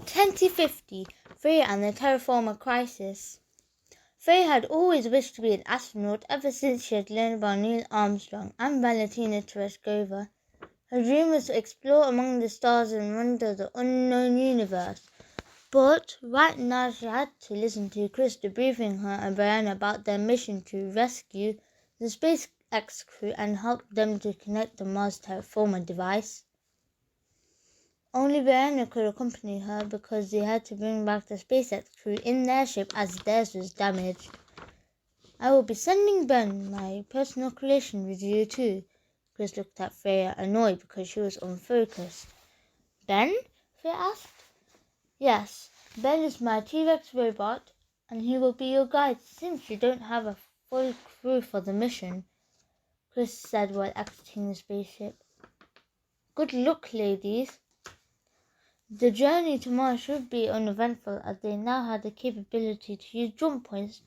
2050, Freya and the Terraformer Crisis. Freya had always wished to be an astronaut ever since she had learned about Neil Armstrong and Valentina Tereshkova. Her dream was to explore among the stars and wonder the unknown universe. But right now she had to listen to Chris debriefing her and Brianna about their mission to rescue the SpaceX crew and help them to connect the Mars Terraformer device. Only Brianna could accompany her because they had to bring back the SpaceX crew in their ship as theirs was damaged. I will be sending Ben, my personal creation, with you too. Chris looked at Freya, annoyed because she was unfocused. Ben? Freya asked. Yes, Ben is my T-Rex robot, and he will be your guide since you don't have a full crew for the mission, Chris said while exiting the spaceship. Good luck, ladies. The journey to Mars should be uneventful as they now had the capability to use jump points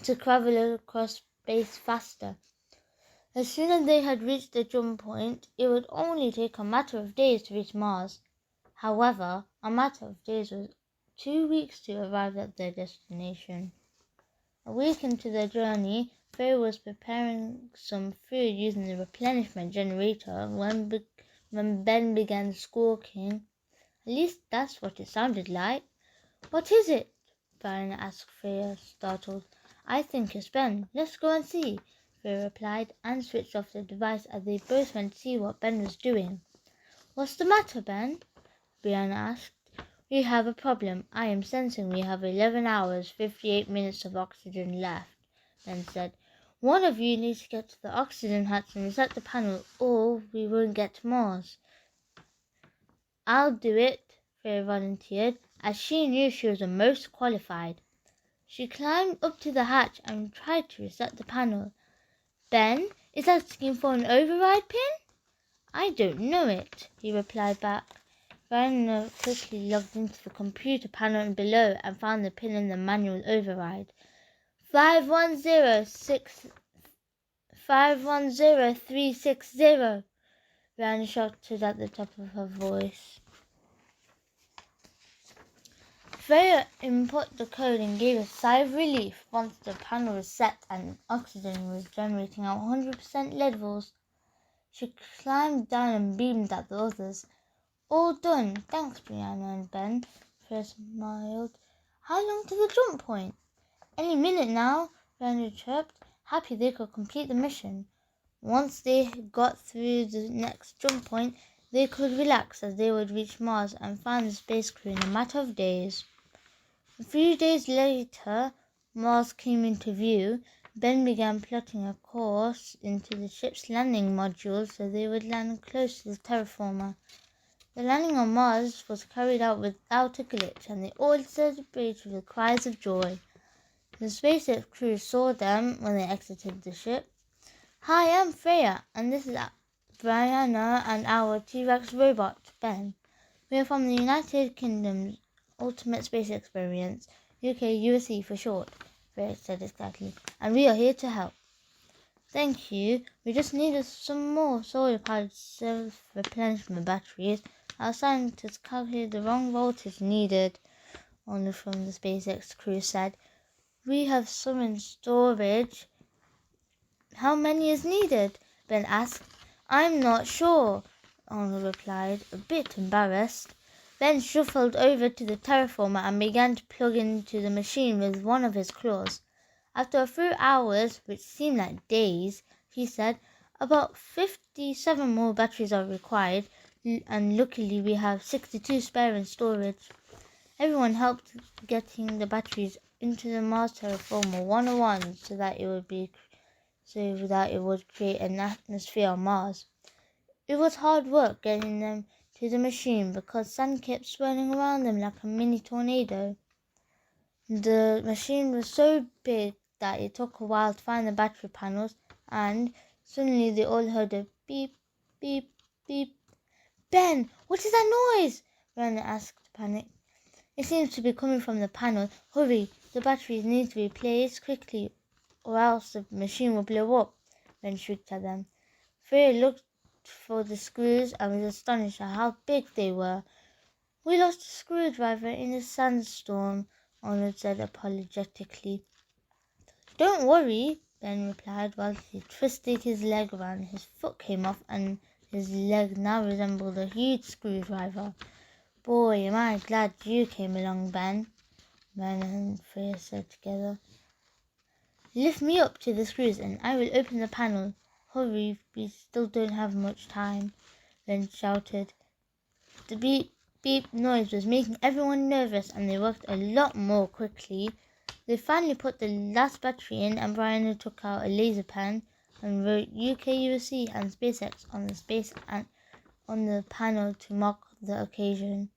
to travel across space faster. As soon as they had reached the jump point, it would only take a matter of days to reach Mars. However, a matter of days was 2 weeks to arrive at their destination. A week into their journey, Freya was preparing some food using the replenishment generator when Ben began squawking. At least that's what it sounded like. What is it? Brianna asked Freya, startled. I think it's Ben. Let's go and see, Freya replied, and switched off the device as they both went to see what Ben was doing. What's the matter, Ben? Brianna asked. We have a problem. I am sensing we have 11 hours, 58 minutes of oxygen left, Ben said. One of you needs to get to the oxygen hatch and reset the panel, or we won't get to Mars. I'll do it, Freya volunteered, as she knew she was the most qualified. She climbed up to the hatch and tried to reset the panel. Ben, is that asking for an override pin? I don't know it, he replied back. Brianna quickly logged into the computer panel below and found the pin in the manual override. 510360, Brianna shouted at the top of her voice. Freya input the code and gave a sigh of relief once the panel was set and oxygen was generating at 100% levels. She climbed down and beamed at the others. All done. Thanks, Brianna and Ben. Freya smiled. How long to the jump point? Any minute now, Brianna chirped, happy they could complete the mission. Once they got through the next jump point, they could relax as they would reach Mars and find the space crew in a matter of days. A few days later, Mars came into view. Ben began plotting a course into the ship's landing module so they would land close to the terraformer. The landing on Mars was carried out without a glitch, and they all celebrated with cries of joy. The SpaceX crew saw them when they exited the ship. Hi, I'm Freya, and this is Brianna and our T-Rex robot, Ben. We are from the United Kingdom's Ultimate Space Experience, UK-USE for short, Freya said excitedly, and we are here to help. Thank you. We just needed some more solar-powered self-replenishment batteries. Our scientists calculated the wrong voltage needed, only from the SpaceX crew said. We have some in storage. How many is needed? Ben asked. I'm not sure, Arnold replied, a bit embarrassed. Ben shuffled over to the terraformer and began to plug into the machine with one of his claws. After a few hours, which seemed like days, he said, about 57 more batteries are required, and luckily we have 62 spare in storage. Everyone helped getting the batteries into the Mars Terraformer 101 so that it would create an atmosphere on Mars. It was hard work getting them to the machine because sand kept swirling around them like a mini tornado. The machine was so big that it took a while to find the battery panels, and suddenly they all heard a beep, beep, beep. Ben, what is that noise? Brianna asked, panicked. It seems to be coming from the panel. Hurry, the batteries need to be replaced quickly, or else the machine will blow up, Ben shrieked at them. Freya looked for the screws and was astonished at how big they were. "We lost a screwdriver in a sandstorm," Arnold said apologetically. "Don't worry," Ben replied while he twisted his leg around. His foot came off and his leg now resembled a huge screwdriver. "Boy, am I glad you came along, Ben," Ben and Freya said together. "Lift me up to the screws and I will open the panel. Hurry, we still don't have much time," Ben shouted. The beep beep noise was making everyone nervous and they worked a lot more quickly. They finally put the last battery in and Brian took out a laser pen and wrote UKUSC and SpaceX on the panel to mark the occasion.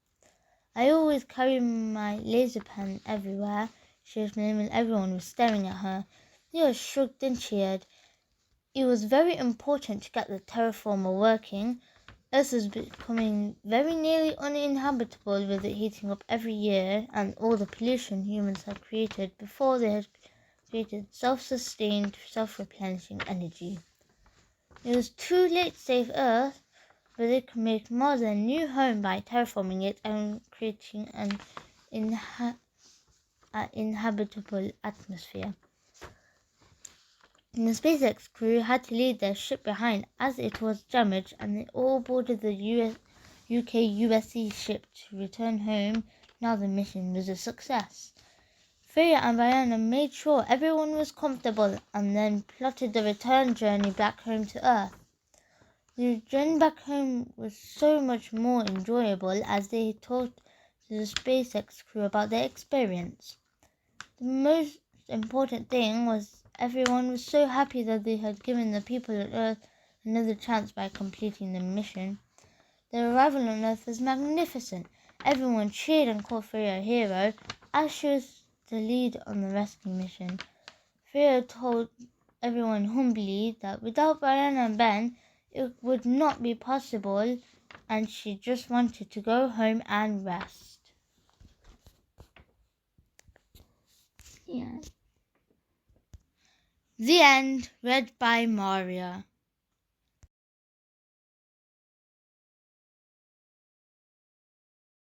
"I always carry my laser pen everywhere," she explained when everyone was staring at her. Leo shrugged and cheered. It was very important to get the terraformer working. Earth was becoming very nearly uninhabitable with it heating up every year and all the pollution humans had created before they had created self-sustained, self-replenishing energy. It was too late to save Earth, but they could make Mars a new home by terraforming it and creating an inhabitable atmosphere. The SpaceX crew had to leave their ship behind as it was damaged, and they all boarded the UKUSC ship to return home. Now the mission was a success. Freya and Diana made sure everyone was comfortable and then plotted the return journey back home to Earth. The journey back home was so much more enjoyable as they talked to the SpaceX crew about their experience. The most important thing was everyone was so happy that they had given the people on Earth another chance by completing the mission. Their arrival on Earth was magnificent. Everyone cheered and called Freya a hero, as she was the lead on the rescue mission. Freya told everyone humbly that without Brian and Ben, it would not be possible, and she just wanted to go home and rest. Yeah. The end, read by Maria.